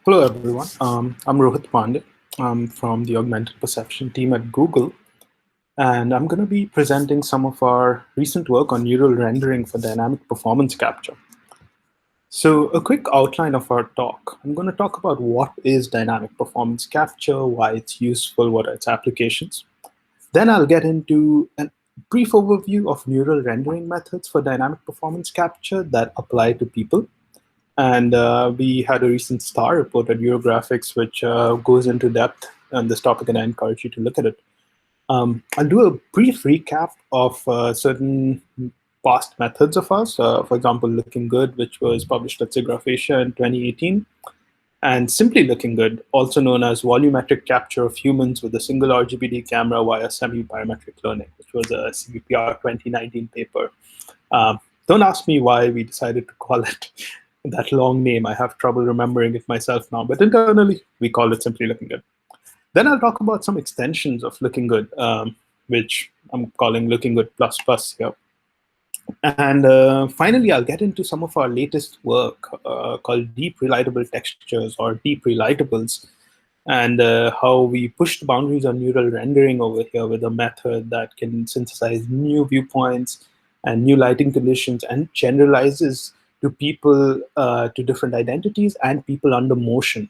Hello, everyone. I'm Rohit Pandey. I'm from the Augmented Perception team at Google, and I'm going to be presenting some of our recent work on neural rendering for dynamic performance capture. So, a quick outline of our talk. I'm going to talk about what is dynamic performance capture, why it's useful, what are its applications. Then I'll get into a brief overview of neural rendering methods for dynamic performance capture that apply to people. And we had a recent STAR report at Eurographics, which goes into depth on this topic, and I encourage you to look at it. I'll do a brief recap of certain past methods of ours. For example, Looking Good, which was published at SIGGRAPH Asia in 2018, and Simply Looking Good, also known as volumetric capture of humans with a single RGBD camera via semi-parametric learning, which was a CVPR 2019 paper. Don't ask me why we decided to call it that long name. I have trouble remembering it myself now, but internally we call it Simply Looking Good. Then I'll talk about some extensions of Looking Good, which I'm calling Looking Good plus plus here. And finally, I'll get into some of our latest work called Deep Relightable Textures, or Deep Relightables, and how we push the boundaries on neural rendering over here with a method that can synthesize new viewpoints and new lighting conditions and generalizes to people, to different identities and people under motion.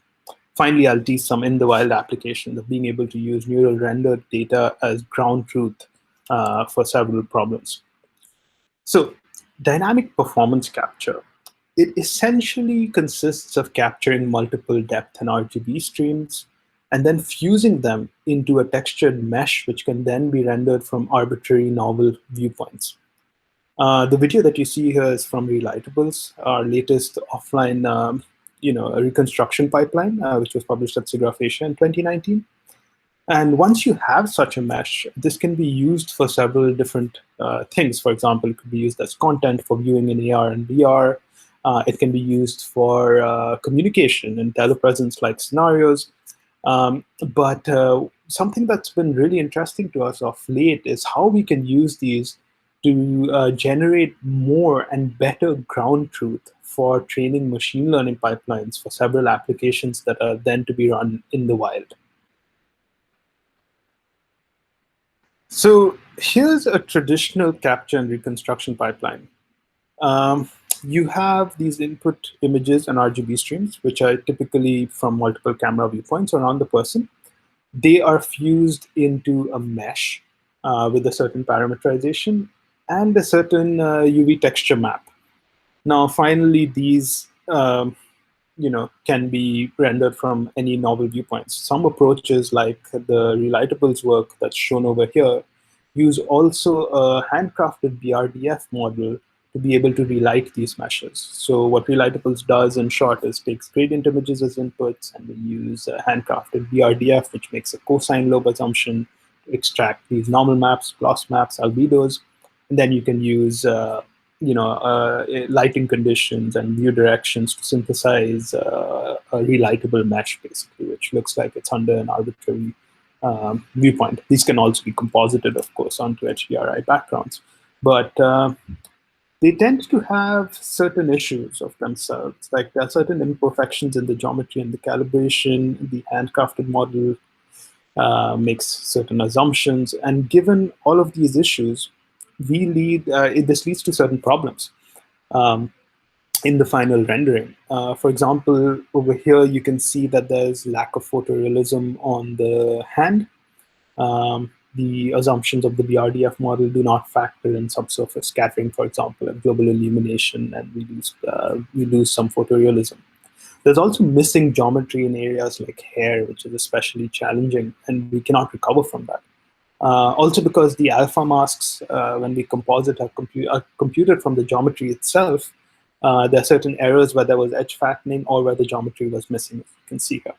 Finally, I'll tease some in the wild applications of being able to use neural rendered data as ground truth for several problems. So, dynamic performance capture. It essentially consists of capturing multiple depth and RGB streams and then fusing them into a textured mesh, which can then be rendered from arbitrary novel viewpoints. The video that you see here is from Relightables, our latest offline reconstruction pipeline, which was published at SIGGRAPH Asia in 2019. And once you have such a mesh, this can be used for several different things. For example, it could be used as content for viewing in AR and VR. It can be used for communication and telepresence-like scenarios. But something that's been really interesting to us of late is how we can use these to generate more and better ground truth for training machine learning pipelines for several applications that are then to be run in the wild. So here's a traditional capture and reconstruction pipeline. You have these input images and RGB streams, which are typically from multiple camera viewpoints around the person. They are fused into a mesh with a certain parameterization and a certain UV texture map. Now, finally, these can be rendered from any novel viewpoints. Some approaches, like the Relightables work that's shown over here, use also a handcrafted BRDF model to be able to relight these meshes. So what Relightables does, in short, is takes gradient images as inputs, and we use a handcrafted BRDF, which makes a cosine lobe assumption to extract these normal maps, gloss maps, albedos, and then you can use lighting conditions and view directions to synthesize a relightable mesh, basically, which looks like it's under an arbitrary viewpoint. These can also be composited, of course, onto HDRI backgrounds. But they tend to have certain issues of themselves. Like there are certain imperfections in the geometry and the calibration. The handcrafted model makes certain assumptions. And given all of these issues, this leads to certain problems in the final rendering. For example, over here, you can see that there's lack of photorealism on the hand. The assumptions of the BRDF model do not factor in subsurface scattering, for example, and global illumination, and we lose some photorealism. There's also missing geometry in areas like hair, which is especially challenging, and we cannot recover from that. Also because the alpha masks, when we composite, are computed from the geometry itself, there are certain errors where there was edge fattening or where the geometry was missing, as you can see here.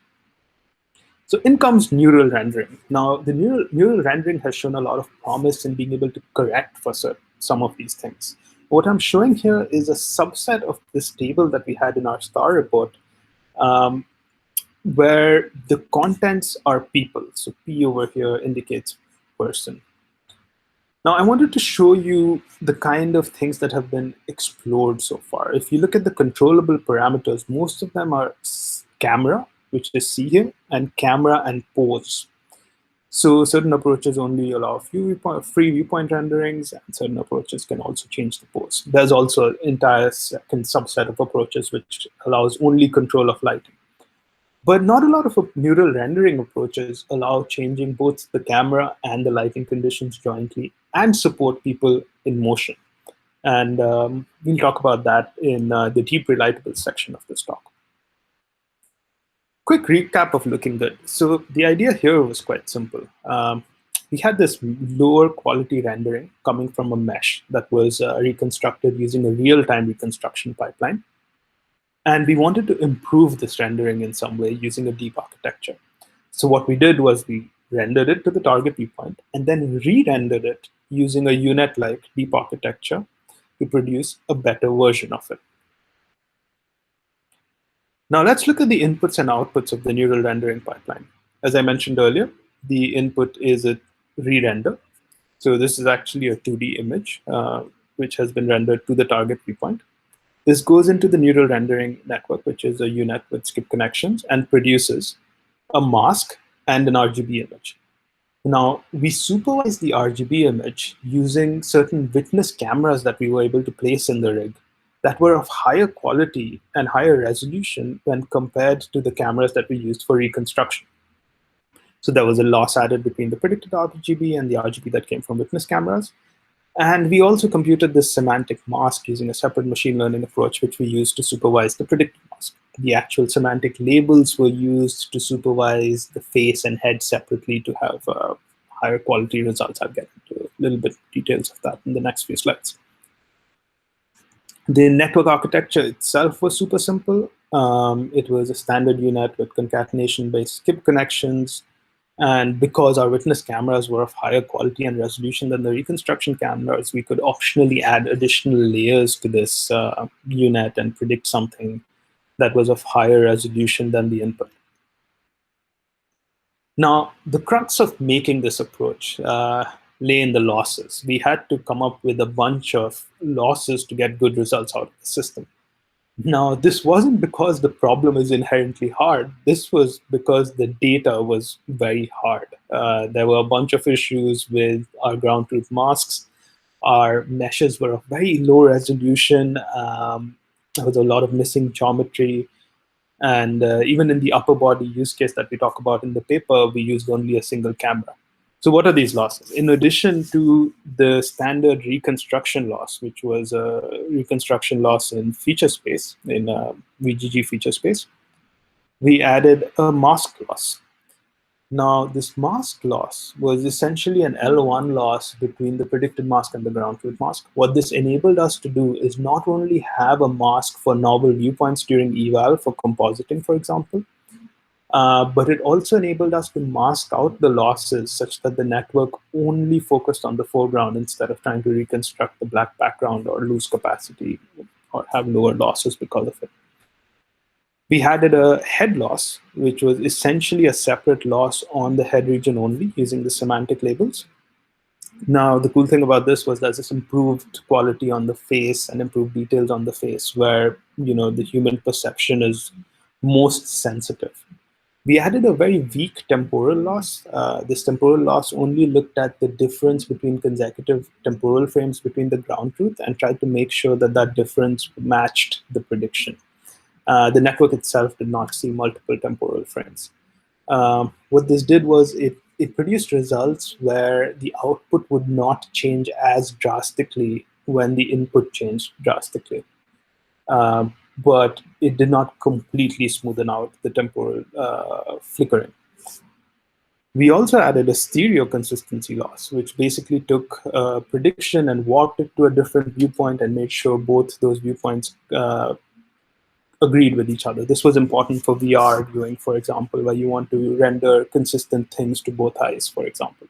So in comes neural rendering. Now, the neural rendering has shown a lot of promise in being able to correct for some of these things. What I'm showing here is a subset of this table that we had in our STAR report, where the contents are people. So P over here indicates person. Now, I wanted to show you the kind of things that have been explored so far. If you look at the controllable parameters, most of them are camera, which is C here, and camera and pose. So certain approaches only allow free viewpoint renderings, and certain approaches can also change the pose. There's also an entire second subset of approaches which allows only control of lighting. But not a lot of neural rendering approaches allow changing both the camera and the lighting conditions jointly and support people in motion. And we'll talk about that in the deep relightable section of this talk. Quick recap of looking good. So the idea here was quite simple. We had this lower quality rendering coming from a mesh that was reconstructed using a real-time reconstruction pipeline. And we wanted to improve this rendering in some way using a deep architecture. So what we did was we rendered it to the target viewpoint and then re-rendered it using a UNet-like deep architecture to produce a better version of it. Now let's look at the inputs and outputs of the neural rendering pipeline. As I mentioned earlier, the input is a re-render. So this is actually a 2D image, which has been rendered to the target viewpoint. This goes into the neural rendering network, which is a UNet with skip connections, and produces a mask and an RGB image. Now, we supervise the RGB image using certain witness cameras that we were able to place in the rig that were of higher quality and higher resolution when compared to the cameras that we used for reconstruction. So there was a loss added between the predicted RGB and the RGB that came from witness cameras. And we also computed this semantic mask using a separate machine learning approach, which we used to supervise the predicted mask. The actual semantic labels were used to supervise the face and head separately to have higher quality results. I'll get into a little bit details of that in the next few slides. The network architecture itself was super simple. It was a standard UNet with concatenation-based skip connections. And because our witness cameras were of higher quality and resolution than the reconstruction cameras, we could optionally add additional layers to this UNet and predict something that was of higher resolution than the input. Now, the crux of making this approach lay in the losses. We had to come up with a bunch of losses to get good results out of the system. Now, this wasn't because the problem is inherently hard. This was because the data was very hard. There were a bunch of issues with our ground truth masks. Our meshes were of very low resolution. There was a lot of missing geometry. And even in the upper body use case that we talk about in the paper, we used only a single camera. So what are these losses? In addition to the standard reconstruction loss, which was a reconstruction loss in feature space, in VGG feature space, we added a mask loss. Now, this mask loss was essentially an L1 loss between the predicted mask and the ground truth mask. What this enabled us to do is not only have a mask for novel viewpoints during eval for compositing, for example, but it also enabled us to mask out the losses such that the network only focused on the foreground instead of trying to reconstruct the black background or lose capacity or have lower losses because of it. We added a head loss, which was essentially a separate loss on the head region only using the semantic labels. Now, the cool thing about this was there's this improved quality on the face and improved details on the face where the human perception is most sensitive. We added a very weak temporal loss. This temporal loss only looked at the difference between consecutive temporal frames between the ground truth and tried to make sure that that difference matched the prediction. The network itself did not see multiple temporal frames. What this did was it produced results where the output would not change as drastically when the input changed drastically. But it did not completely smoothen out the temporal flickering. We also added a stereo consistency loss, which basically took prediction and warped it to a different viewpoint and made sure both those viewpoints agreed with each other. This was important for VR viewing, for example, where you want to render consistent things to both eyes, for example.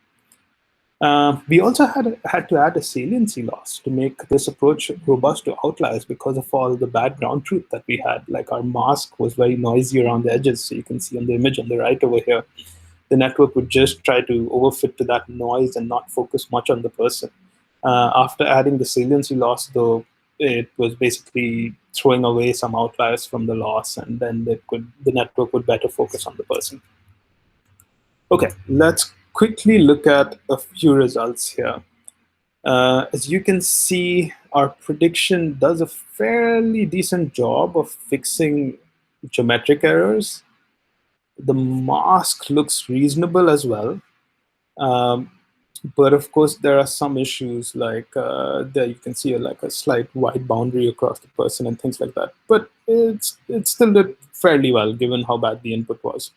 We also had to add a saliency loss to make this approach robust to outliers because of all the bad ground truth that we had. Like our mask was very noisy around the edges. So you can see on the image on the right over here, the network would just try to overfit to that noise and not focus much on the person. After adding the saliency loss, though, it was basically throwing away some outliers from the loss, and then the network would better focus on the person. Okay, let's quickly look at a few results here. As you can see, our prediction does a fairly decent job of fixing geometric errors. The mask looks reasonable as well. Um, but of course, there are some issues like there you can see like a slight white boundary across the person and things like that. But it still did fairly well given how bad the input was.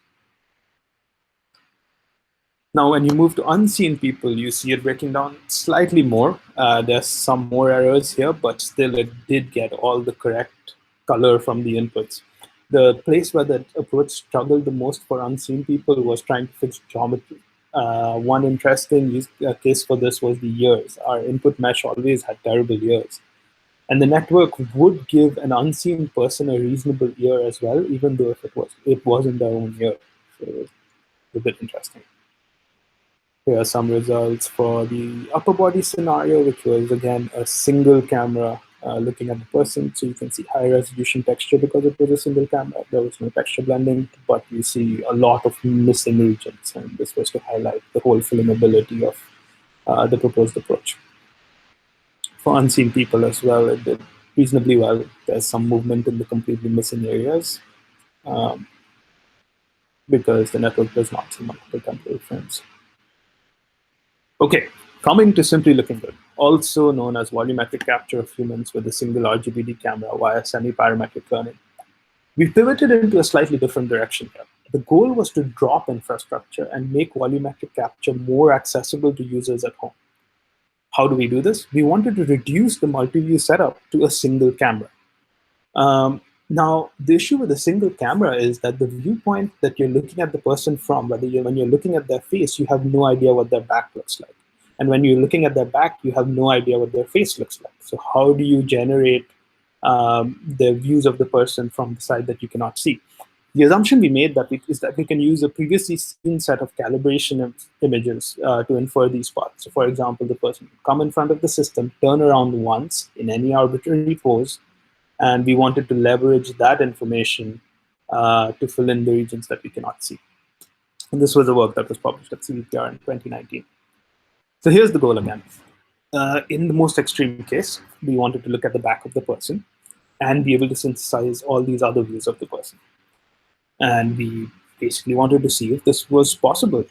Now, when you move to unseen people, you see it breaking down slightly more. There's some more errors here, but still it did get all the correct color from the inputs. The place where that approach struggled the most for unseen people was trying to fix geometry. One interesting case for this was the years. Our input mesh always had terrible years. And the network would give an unseen person a reasonable year as well, even though if it wasn't their own year. So it was a bit interesting. Here are some results for the upper body scenario, which was again a single camera looking at the person. So you can see high resolution texture because it was a single camera. There was no texture blending, but you see a lot of missing regions. And this was to highlight the whole filmability of the proposed approach. For unseen people as well, it did reasonably well. There's some movement in the completely missing areas because the network does not see multiple temporal frames. Okay, coming to simply looking good, also known as volumetric capture of humans with a single RGBD camera via semi-parametric learning. We pivoted into a slightly different direction here. The goal was to drop infrastructure and make volumetric capture more accessible to users at home. How do we do this? We wanted to reduce the multi-view setup to a single camera. Now, the issue with a single camera is that the viewpoint that you're looking at the person from, when you're looking at their face, you have no idea what their back looks like. And when you're looking at their back, you have no idea what their face looks like. So how do you generate the views of the person from the side that you cannot see? The assumption we made is that we can use a previously seen set of calibration images to infer these paths. So for example, the person would come in front of the system, turn around once in any arbitrary pose, and we wanted to leverage that information to fill in the regions that we cannot see. And this was the work that was published at CVPR in 2019. So here's the goal again. In the most extreme case, we wanted to look at the back of the person and be able to synthesize all these other views of the person. And we basically wanted to see if this was possible.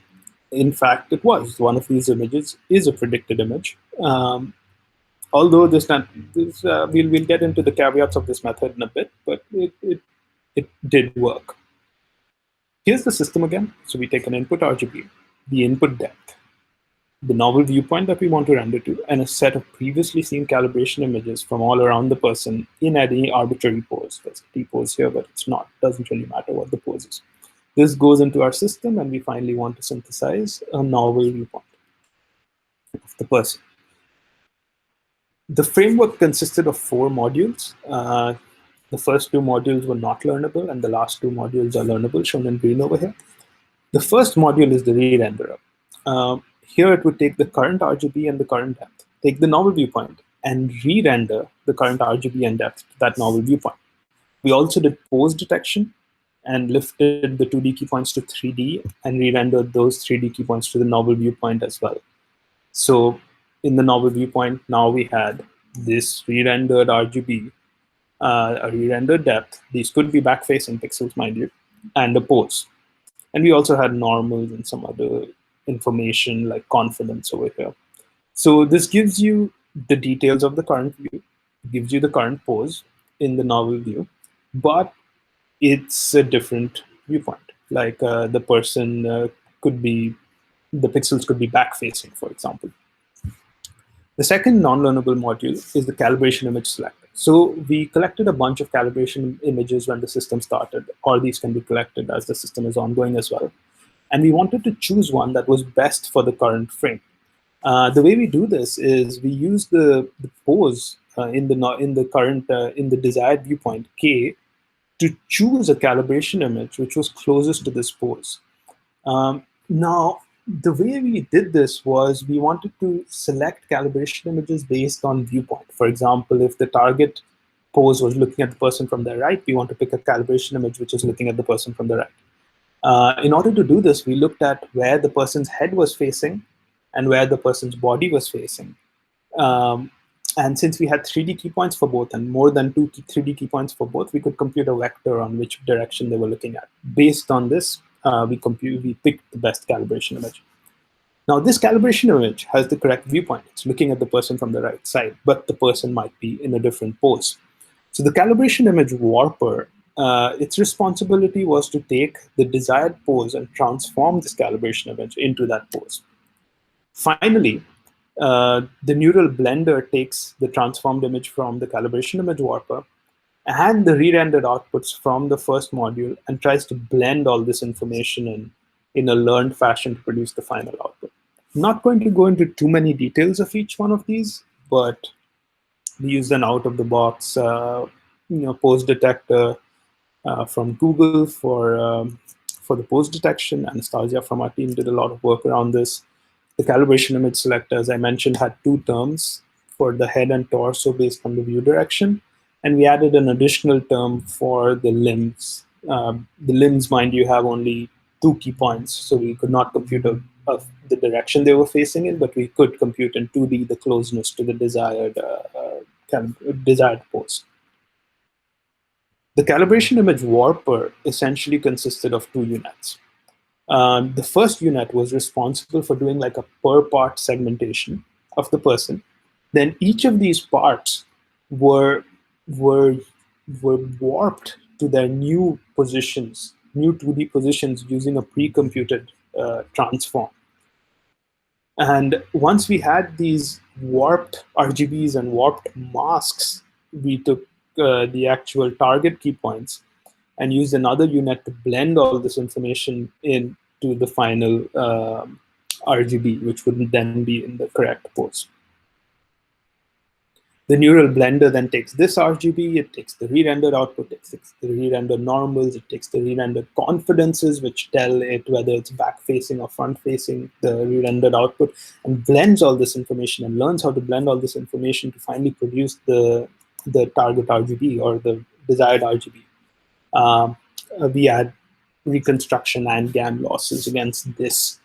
In fact, it was. One of these images is a predicted image. Although we'll get into the caveats of this method in a bit, but it did work. Here's the system again. So we take an input RGB, the input depth, the novel viewpoint that we want to render to, and a set of previously seen calibration images from all around the person in any arbitrary pose. There's a T-pose here, but it's not. It doesn't really matter what the pose is. This goes into our system, and we finally want to synthesize a novel viewpoint of the person. The framework consisted of 4 modules. The first 2 modules were not learnable, and the last 2 modules are learnable, shown in green over here. The first module is the re-renderer. Here it would take the current RGB and the current depth, take the novel viewpoint, and re-render the current RGB and depth to that novel viewpoint. We also did pose detection and lifted the 2D key points to 3D and re-rendered those 3D key points to the novel viewpoint as well. So in the novel viewpoint, now we had this re-rendered RGB, a re-rendered depth. These could be back-facing pixels, mind you, and a pose. And we also had normals and some other information like confidence over here. So this gives you the details of the current view, gives you the current pose in the novel view, but it's a different viewpoint. Like the person could be, the pixels could be back-facing, for example. The second non-learnable module is the calibration image selector. So we collected a bunch of calibration images when the system started, or these can be collected as the system is ongoing as well. And we wanted to choose one that was best for the current frame. The way we do this is we use the pose in the desired viewpoint K to choose a calibration image which was closest to this pose. Now, the way we did this was we wanted to select calibration images based on viewpoint. For example, if the target pose was looking at the person from the right, we want to pick a calibration image which is looking at the person from the right. In order to do this, we looked at where the person's head was facing and where the person's body was facing. Um, and since we had 3D key points for both and more than 3D key points for both, we could compute a vector on which direction they were looking at. Based on this, we picked the best calibration image. Now, this calibration image has the correct viewpoint. It's looking at the person from the right side, but the person might be in a different pose. So the calibration image warper, its responsibility was to take the desired pose and transform this calibration image into that pose. Finally, the neural blender takes the transformed image from the calibration image warper and the re-rendered outputs from the first module and tries to blend all this information in a learned fashion to produce the final output. I'm not going to go into too many details of each one of these, but we used an out-of-the-box pose detector from Google for the pose detection. Anastasia from our team did a lot of work around this. The calibration image selector, as I mentioned, had two terms for the head and torso based on the view direction. And we added an additional term for the limbs. The limbs, mind you, have only 2 key points, so we could not compute the direction they were facing in, but we could compute in 2D the closeness to the desired pose. The calibration image warper essentially consisted of 2 units. The first unit was responsible for doing like a per part segmentation of the person. Then each of these parts were warped to their new positions, new 2D positions using a pre-computed transform. And once we had these warped RGBs and warped masks, we took the actual target key points and used another unit to blend all this information into the final RGB, which would then be in the correct pose. The neural blender then takes this RGB, it takes the re-rendered output, it takes the re-rendered normals, it takes the re-rendered confidences, which tell it whether it's back-facing or front-facing, the re-rendered output, and blends all this information and learns how to blend all this information to finally produce the target RGB or the desired RGB. We add reconstruction and GAN losses against this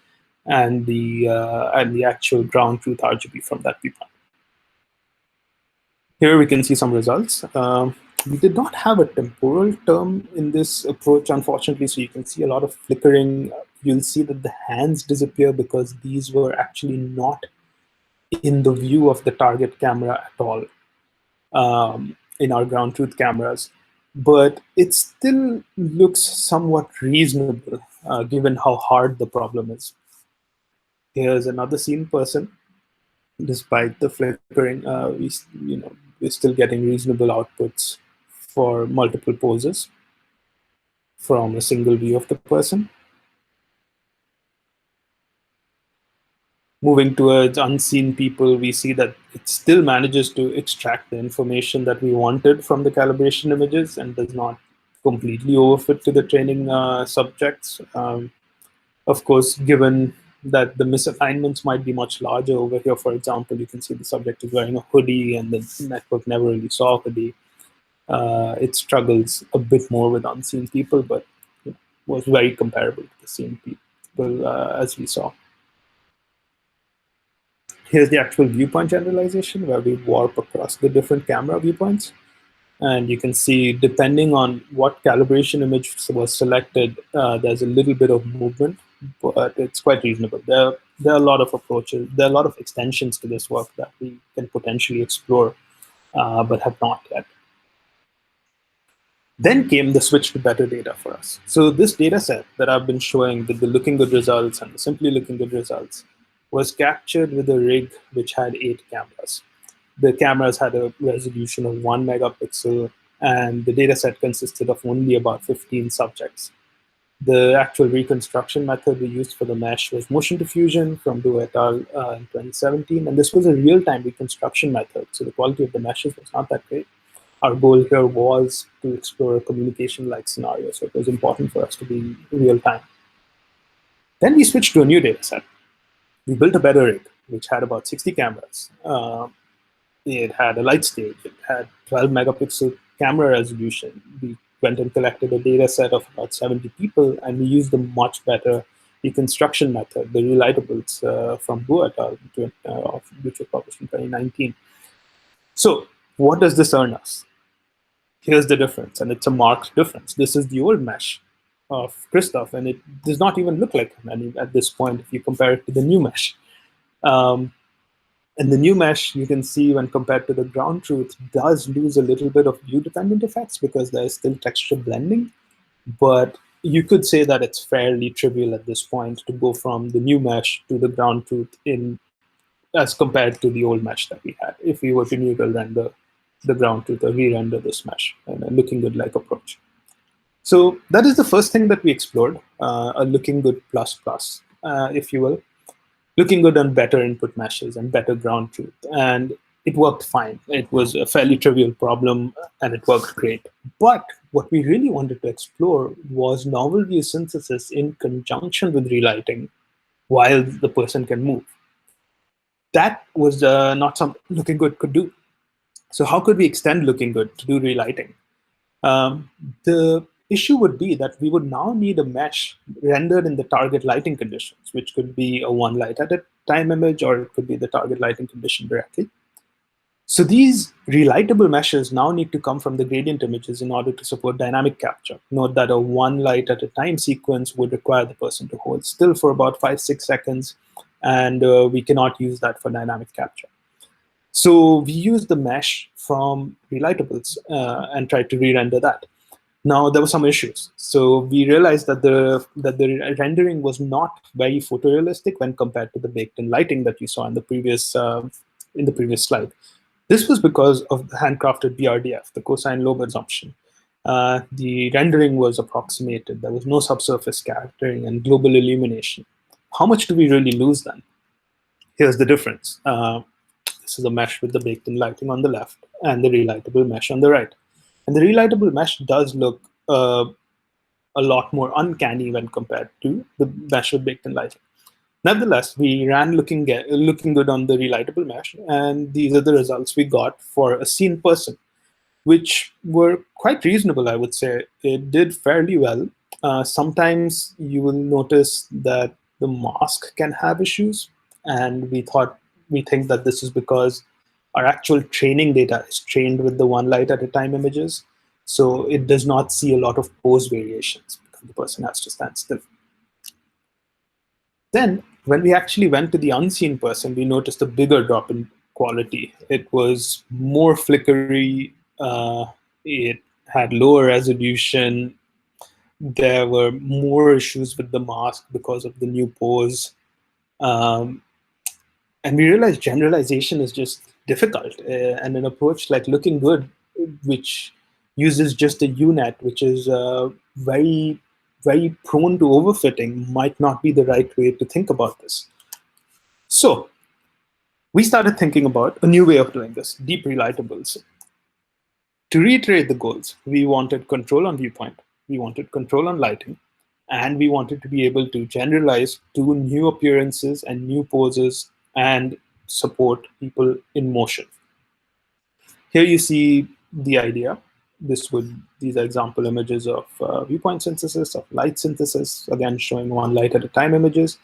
and the actual ground truth RGB from that viewpoint. Here we can see some results. We did not have a temporal term in this approach, unfortunately, so you can see a lot of flickering. You'll see that the hands disappear because these were actually not in the view of the target camera at all in our ground truth cameras. But it still looks somewhat reasonable given how hard the problem is. Here's another scene person. Despite the flickering, we're still getting reasonable outputs for multiple poses from a single view of the person. Moving towards unseen people, we see that it still manages to extract the information that we wanted from the calibration images and does not completely overfit to the training subjects. Of course, given that the misalignments might be much larger over here, for example, you can see the subject is wearing a hoodie and the network never really saw a hoodie. It struggles a bit more with unseen people, but was very comparable to the seen people as we saw. Here's the actual viewpoint generalization where we warp across the different camera viewpoints. And you can see, depending on what calibration image was selected, there's a little bit of movement, but it's quite reasonable. There are a lot of approaches. There are a lot of extensions to this work that we can potentially explore, but have not yet. Then came the switch to better data for us. So this data set that I've been showing, the looking good results and the simply looking good results, was captured with a rig which had 8 cameras. The cameras had a resolution of 1 megapixel, and the data set consisted of only about 15 subjects. The actual reconstruction method we used for the mesh was motion diffusion from Du et al. In 2017, and this was a real-time reconstruction method, so the quality of the meshes was not that great. Our goal here was to explore a communication-like scenario, so it was important for us to be real-time. Then we switched to a new data set. We built a better rig, which had about 60 cameras. It had a light stage. It had 12 megapixel camera resolution. We went and collected a data set of about 70 people, and we used a much better reconstruction method, the relitables from Wu et al., which was published in 2019. So what does this earn us? Here's the difference, and it's a marked difference. This is the old mesh of Christoph, and it does not even look like him at this point if you compare it to the new mesh. Um, and the new mesh, you can see when compared to the ground truth, does lose a little bit of view-dependent effects because there's still texture blending. But you could say that it's fairly trivial at this point to go from the new mesh to the ground truth as compared to the old mesh that we had, if we were to neural render the ground truth or re-render this mesh in a looking good like approach. So that is the first thing that we explored, a looking good plus plus, if you will. Looking good on better input meshes and better ground truth. And it worked fine. It was a fairly trivial problem, and it worked great. But what we really wanted to explore was novel view synthesis in conjunction with relighting while the person can move. That was not something Looking Good could do. So how could we extend Looking Good to do relighting? The issue would be that we would now need a mesh rendered in the target lighting conditions, which could be a one light at a time image, or it could be the target lighting condition directly. So these relightable meshes now need to come from the gradient images in order to support dynamic capture. Note that a one light at a time sequence would require the person to hold still for about 5-6 seconds, and we cannot use that for dynamic capture. So we used the mesh from relightables and tried to re-render that. Now there were some issues. So we realized that the rendering was not very photorealistic when compared to the baked-in lighting that you saw in the previous slide. This was because of the handcrafted BRDF, the cosine lobe assumption. The rendering was approximated. There was no subsurface scattering and global illumination. How much do we really lose then? Here's the difference. This is a mesh with the baked-in lighting on the left and the relightable mesh on the right. And the relightable mesh does look a lot more uncanny when compared to the mesh with baked-in lighting. Nevertheless, we ran looking good on the relightable mesh, and these are the results we got for a seen person, which were quite reasonable, I would say. It did fairly well. Sometimes you will notice that the mask can have issues, and we think that this is because our actual training data is trained with the one light at a time images, so it does not see a lot of pose variations because the person has to stand still. Then, when we actually went to the unseen person, we noticed a bigger drop in quality. It was more flickery, it had lower resolution, there were more issues with the mask because of the new pose. And we realized generalization is just difficult. And an approach like Looking Good, which uses just a UNet, which is very, very prone to overfitting, might not be the right way to think about this. So we started thinking about a new way of doing this, deep relightables. To reiterate the goals, we wanted control on viewpoint, we wanted control on lighting, and we wanted to be able to generalize to new appearances and new poses and support people in motion. Here you see the idea. These are example images of viewpoint synthesis, of light synthesis, again showing one light at a time images,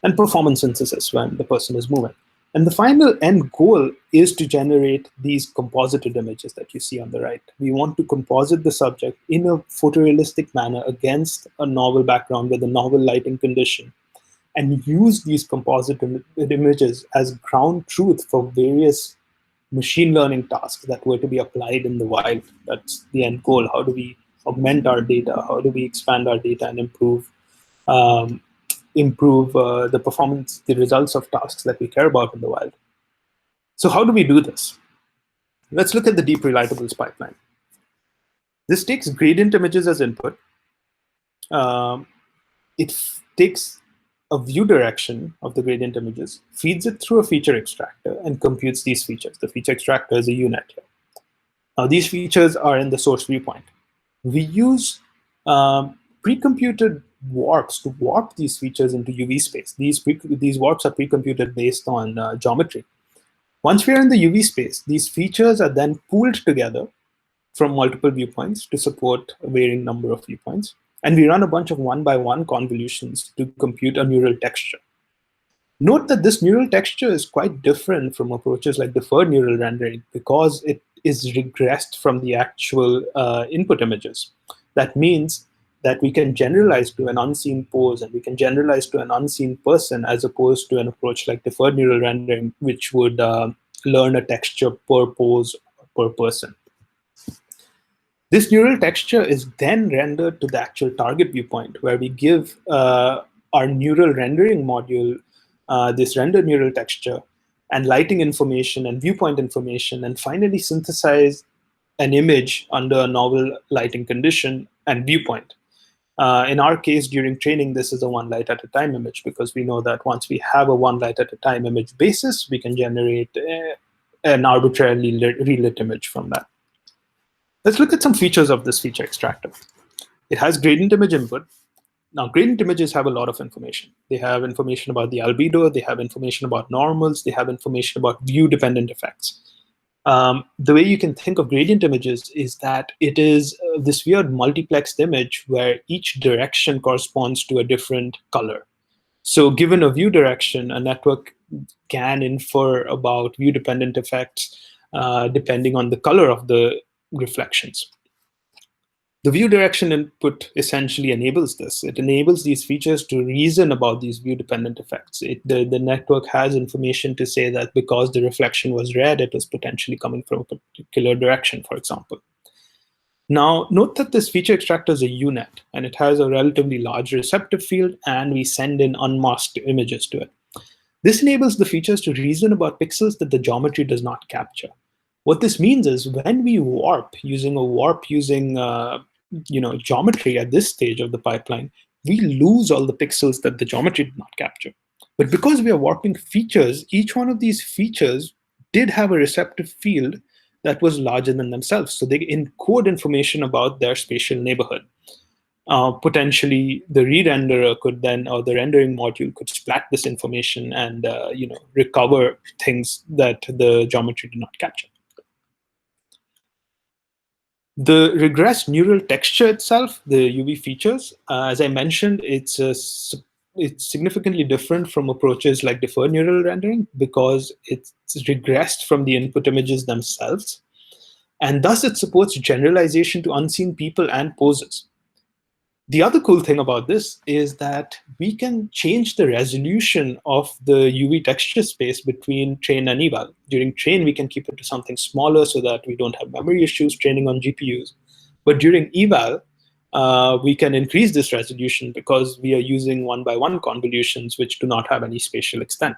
and performance synthesis when the person is moving. And the final end goal is to generate these composited images that you see on the right. We want to composite the subject in a photorealistic manner against a novel background with a novel lighting condition, and use these composite images as ground truth for various machine learning tasks that were to be applied in the wild. That's the end goal. How do we augment our data? How do we expand our data and improve the performance, the results of tasks that we care about in the wild? So how do we do this? Let's look at the deep relightables pipeline. This takes gradient images as input. It takes a view direction of the gradient images, feeds it through a feature extractor, and computes these features. The feature extractor is a UNet here. Now, these features are in the source viewpoint. We use pre-computed warps to warp these features into UV space. These warps are pre-computed based on geometry. Once we are in the UV space, these features are then pooled together from multiple viewpoints to support a varying number of viewpoints. And we run a bunch of one-by-one convolutions to compute a neural texture. Note that this neural texture is quite different from approaches like deferred neural rendering because it is regressed from the actual input images. That means that we can generalize to an unseen pose and we can generalize to an unseen person as opposed to an approach like deferred neural rendering, which would learn a texture per pose per person. This neural texture is then rendered to the actual target viewpoint, where we give our neural rendering module this rendered neural texture and lighting information and viewpoint information, and finally synthesize an image under a novel lighting condition and viewpoint. In our case, during training, this is a one light at a time image, because we know that once we have a one light at a time image basis, we can generate an arbitrarily relit image from that. Let's look at some features of this feature extractor. It has gradient image input. Now, gradient images have a lot of information. They have information about the albedo, they have information about normals, they have information about view-dependent effects. The way you can think of gradient images is that it is this weird multiplexed image where each direction corresponds to a different color. So given a view direction, a network can infer about view-dependent effects depending on the color of the reflections. The view direction input essentially enables this. It enables these features to reason about these view-dependent effects. The network has information to say that because the reflection was red, it was potentially coming from a particular direction, for example. Now, note that this feature extractor is a UNet, and it has a relatively large receptive field, and we send in unmasked images to it. This enables the features to reason about pixels that the geometry does not capture. What this means is when we warp using geometry at this stage of the pipeline, we lose all the pixels that the geometry did not capture. But because we are warping features, each one of these features did have a receptive field that was larger than themselves. So they encode information about their spatial neighborhood. Potentially, the re-renderer could then, or the rendering module could splat this information and recover things that the geometry did not capture. The regressed neural texture itself, the UV features, as I mentioned, it's significantly different from approaches like deferred neural rendering because it's regressed from the input images themselves. And thus it supports generalization to unseen people and poses. The other cool thing about this is that we can change the resolution of the UV texture space between train and eval. During train, we can keep it to something smaller so that we don't have memory issues training on GPUs. But during eval, we can increase this resolution because we are using one-by-one convolutions which do not have any spatial extent.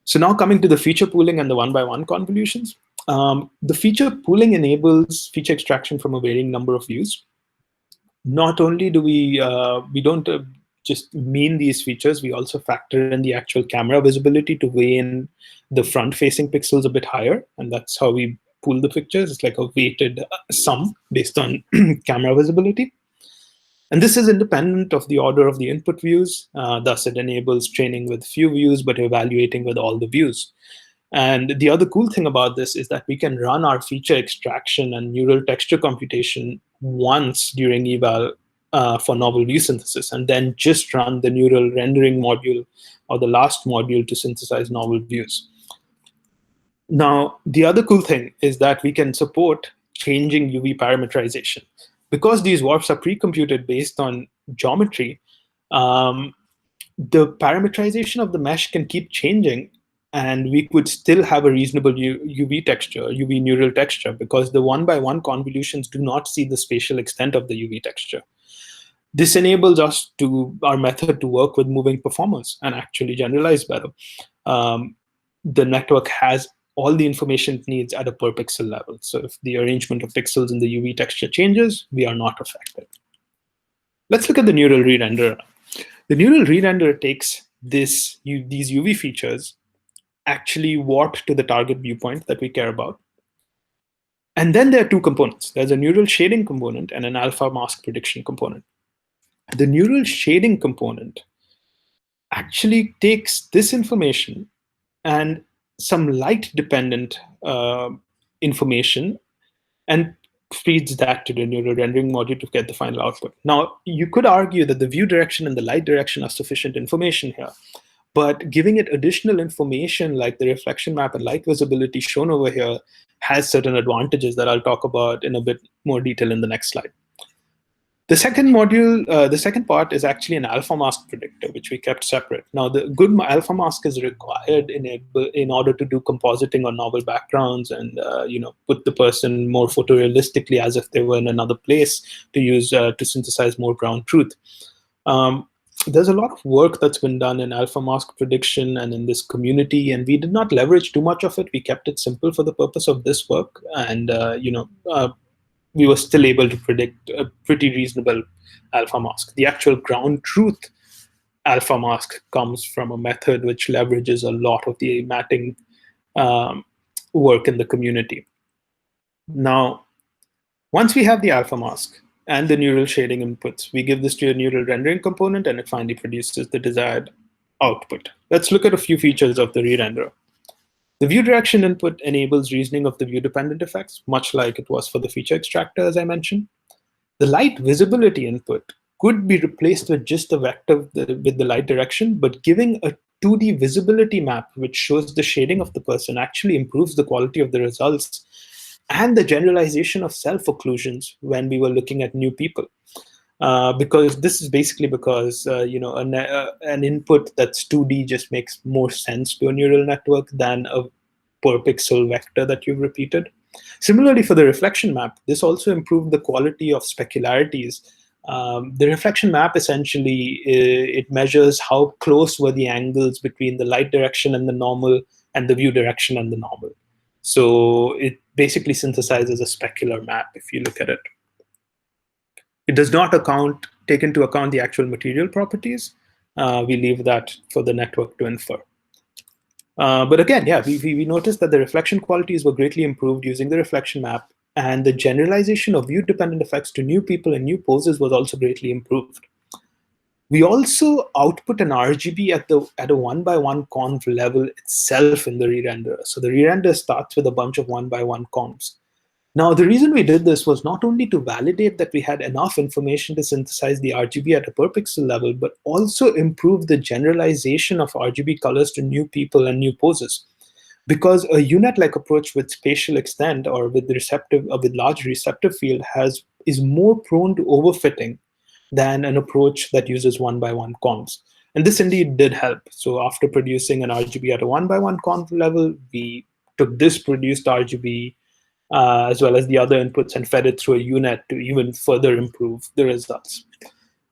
So now coming to the feature pooling and the one-by-one convolutions. The feature pooling enables feature extraction from a varying number of views. Not only do we don't just mean these features, we also factor in the actual camera visibility to weigh in the front-facing pixels a bit higher, and that's how we pool the pictures. It's like a weighted sum based on camera visibility. And this is independent of the order of the input views. Thus, it enables training with few views, but evaluating with all the views. And the other cool thing about this is that we can run our feature extraction and neural texture computation once during eval for novel view synthesis, and then just run the neural rendering module or the last module to synthesize novel views. Now, the other cool thing is that we can support changing UV parameterization. Because these warps are pre-computed based on geometry, the parameterization of the mesh can keep changing, and we could still have a reasonable UV texture, UV neural texture, because the one-by-one convolutions do not see the spatial extent of the UV texture. This enables our method to work with moving performers and actually generalize better. The network has all the information it needs at a per pixel level. So if the arrangement of pixels in the UV texture changes, we are not affected. Let's look at the neural re-renderer. The neural re-renderer takes these UV features, actually warped to the target viewpoint that we care about. And then there are two components. There's a neural shading component and an alpha mask prediction component. The neural shading component actually takes this information and some light-dependent information and feeds that to the neural rendering module to get the final output. Now, you could argue that the view direction and the light direction are sufficient information here, but giving it additional information like the reflection map and light visibility shown over here has certain advantages that I'll talk about in a bit more detail in the next slide. The second module, the second part is actually an alpha mask predictor, which we kept separate. Now, the good alpha mask is required in order to do compositing on novel backgrounds and put the person more photorealistically as if they were in another place to use to synthesize more ground truth. There's a lot of work that's been done in alpha mask prediction and in this community, and we did not leverage too much of it. We kept it simple for the purpose of this work, and we were still able to predict a pretty reasonable alpha mask. The actual ground truth alpha mask comes from a method which leverages a lot of the matting work in the community. Now, once we have the alpha mask and the neural shading inputs, we give this to a neural rendering component, and it finally produces the desired output. Let's look at a few features of the re-renderer. The view direction input enables reasoning of the view-dependent effects, much like it was for the feature extractor, as I mentioned. The light visibility input could be replaced with just a vector with the light direction, but giving a 2D visibility map, which shows the shading of the person, actually improves the quality of the results and the generalization of self-occlusions when we were looking at new people. Because this is basically because an input that's 2D just makes more sense to a neural network than a per pixel vector that you've repeated. Similarly, for the reflection map, this also improved the quality of specularities. The reflection map essentially it measures how close were the angles between the light direction and the normal and the view direction and the normal. So it basically synthesizes a specular map if you look at it. It does not take into account the actual material properties. We leave that for the network to infer. But again, yeah, we noticed that the reflection qualities were greatly improved using the reflection map, and the generalization of view-dependent effects to new people and new poses was also greatly improved. We also output an RGB at a 1x1 conv level itself in the re-renderer. So the re-renderer starts with a bunch of 1x1 convs. Now, the reason we did this was not only to validate that we had enough information to synthesize the RGB at a per pixel level, but also improve the generalization of RGB colors to new people and new poses. Because a UNet-like approach with spatial extent or with large receptive field is more prone to overfitting than an approach that uses 1x1 convs. And this indeed did help. So after producing an RGB at a 1x1 conv level, we took this produced RGB as well as the other inputs and fed it through a UNet to even further improve the results.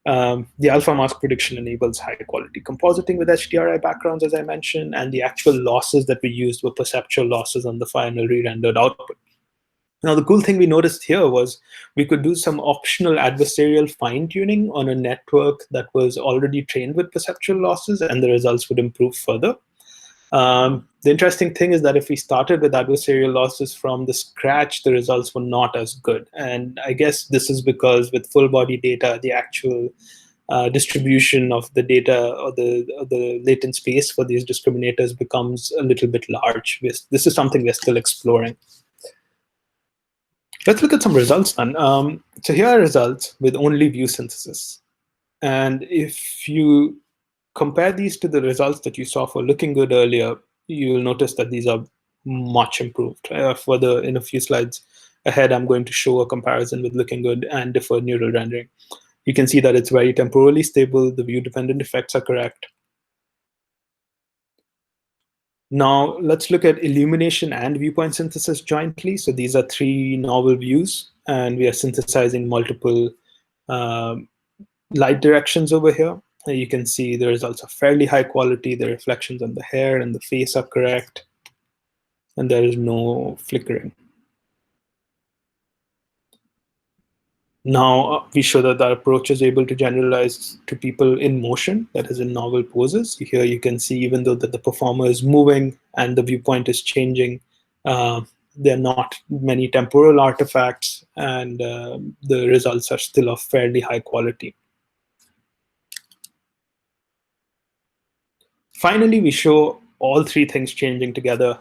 The alpha mask prediction enables high quality compositing with HDRI backgrounds, as I mentioned, and the actual losses that we used were perceptual losses on the final re-rendered output. Now, the cool thing we noticed here was we could do some optional adversarial fine-tuning on a network that was already trained with perceptual losses, and the results would improve further. The interesting thing is that if we started with adversarial losses from the scratch, the results were not as good. And I guess this is because with full body data, the actual distribution of the data or the latent space for these discriminators becomes a little bit large. This is something we're still exploring. Let's look at some results then. So here are results with only view synthesis. And if you compare these to the results that you saw for Looking Good earlier, you will notice that these are much improved. Further, in a few slides ahead, I'm going to show a comparison with Looking Good and deferred neural rendering. You can see that it's very temporally stable. The view-dependent effects are correct. Now, let's look at illumination and viewpoint synthesis jointly. So these are three novel views, and we are synthesizing multiple light directions over here. You can see the results are fairly high quality. The reflections on the hair and the face are correct, and there is no flickering. Now we show that the approach is able to generalize to people in motion, that is in novel poses. Here you can see even though that the performer is moving and the viewpoint is changing, there are not many temporal artifacts, and the results are still of fairly high quality. Finally, we show all three things changing together.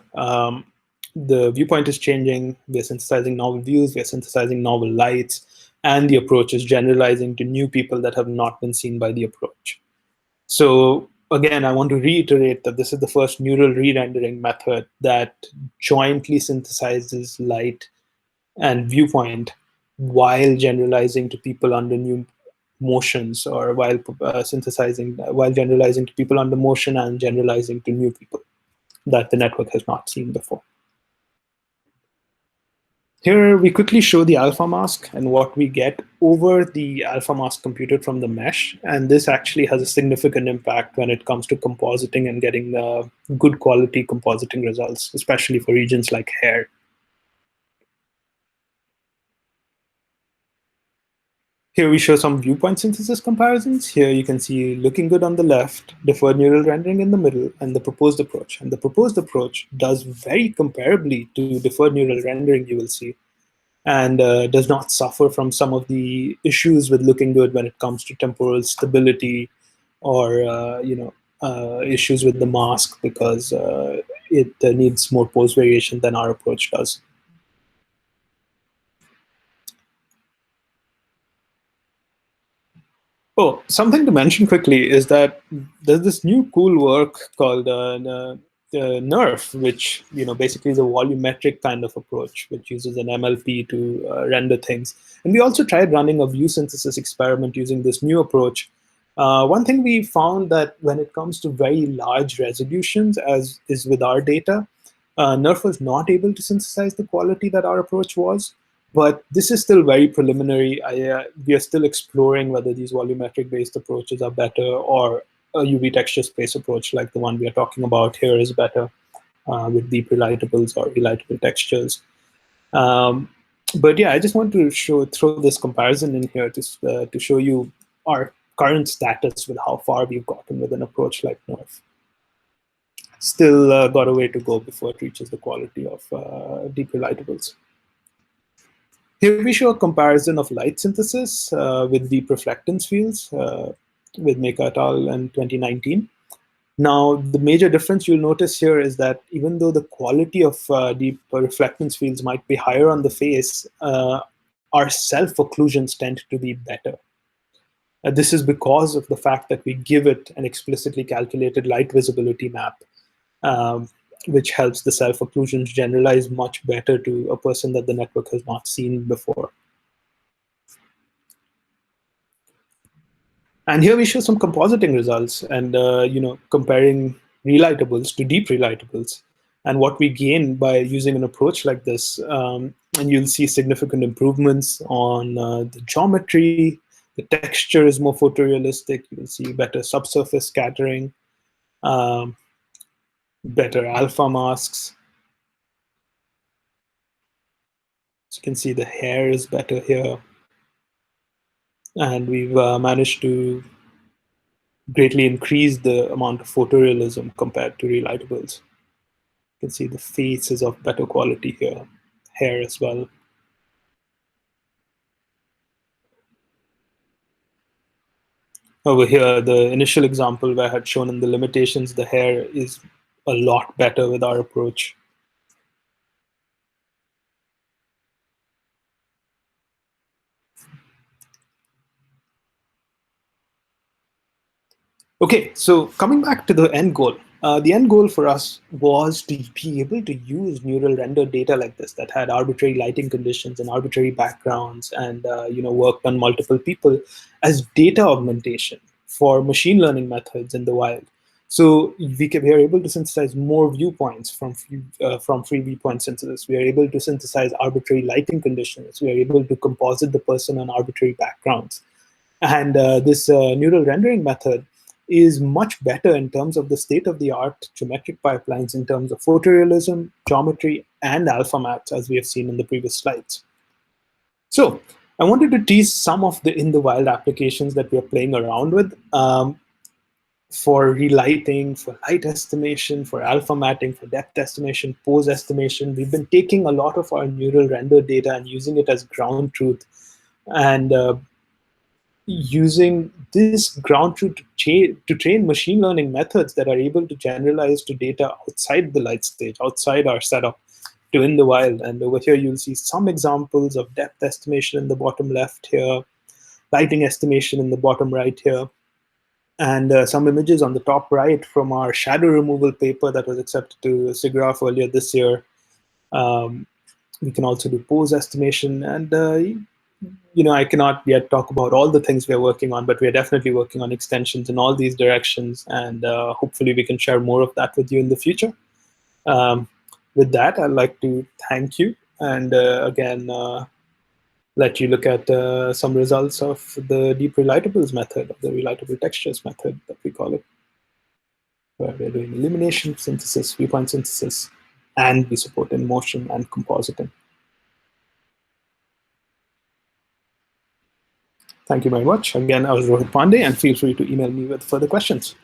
the viewpoint is changing, we're synthesizing novel views, we're synthesizing novel lights, and the approach is generalizing to new people that have not been seen by the approach. So again, I want to reiterate that this is the first neural re-rendering method that jointly synthesizes light and viewpoint while generalizing to people under new motions, or while generalizing to people under motion and generalizing to new people that the network has not seen before. Here we quickly show the alpha mask and what we get over the alpha mask computed from the mesh. And this actually has a significant impact when it comes to compositing and getting good quality compositing results, especially for regions like hair. Here we show some viewpoint synthesis comparisons. Here you can see looking good on the left, deferred neural rendering in the middle, and the proposed approach. And the proposed approach does very comparably to deferred neural rendering, you will see, and does not suffer from some of the issues with looking good when it comes to temporal stability, or issues with the mask, because it needs more pose variation than our approach does. Oh, something to mention quickly is that there's this new cool work called NERF, which basically is a volumetric kind of approach, which uses an MLP to render things. And we also tried running a view synthesis experiment using this new approach. One thing we found that when it comes to very large resolutions, as is with our data, NERF was not able to synthesize the quality that our approach was. But this is still very preliminary. We are still exploring whether these volumetric-based approaches are better, or a UV texture space approach like the one we are talking about here is better with deep relitables or relightable textures. But yeah, I just want to throw this comparison in here to show you our current status with how far we've gotten with an approach like NERF. Still got a way to go before it reaches the quality of deep relitables. Here we show a comparison of light synthesis with deep reflectance fields with Meka et al. In 2019. Now, the major difference you'll notice here is that even though the quality of deep reflectance fields might be higher on the face, our self-occlusions tend to be better. This is because of the fact that we give it an explicitly calculated light visibility map, which helps the self-occlusions generalize much better to a person that the network has not seen before. And here we show some compositing results and comparing relitables to deep relitables and what we gain by using an approach like this. And you'll see significant improvements on the geometry. The texture is more photorealistic. You'll see better subsurface scattering, better alpha masks. So you can see the hair is better here. And we've managed to greatly increase the amount of photorealism compared to relitables. You can see the face is of better quality here, hair as well. Over here, the initial example where I had shown in the limitations, the hair is a lot better with our approach. Okay, so coming back to the end goal. The end goal for us was to be able to use neural render data like this that had arbitrary lighting conditions and arbitrary backgrounds and worked on multiple people as data augmentation for machine learning methods in the wild. So we are able to synthesize more viewpoints from free viewpoint synthesis. We are able to synthesize arbitrary lighting conditions. We are able to composite the person on arbitrary backgrounds. And this neural rendering method is much better in terms of the state-of-the-art geometric pipelines in terms of photorealism, geometry, and alpha maps, as we have seen in the previous slides. So I wanted to tease some of the in-the-wild applications that we are playing around with for relighting, for light estimation, for alpha matting, for depth estimation, pose estimation. We've been taking a lot of our neural render data and using it as ground truth, and using this ground truth to train machine learning methods that are able to generalize to data outside the light stage, outside our setup, to in the wild. And over here, you'll see some examples of depth estimation in the bottom left here, lighting estimation in the bottom right here, and some images on the top right from our shadow removal paper that was accepted to SIGGRAPH earlier this year. We can also do pose estimation, and I cannot yet talk about all the things we're working on, but we're definitely working on extensions in all these directions, and hopefully we can share more of that with you in the future. With that, I'd like to thank you, and again, let you look at some results of the deep relitables method, of the relightable textures method that we call it, where we're doing illumination, synthesis, viewpoint synthesis, and we support in motion and compositing. Thank you very much. Again, I was Rohit Pandey, and feel free to email me with further questions.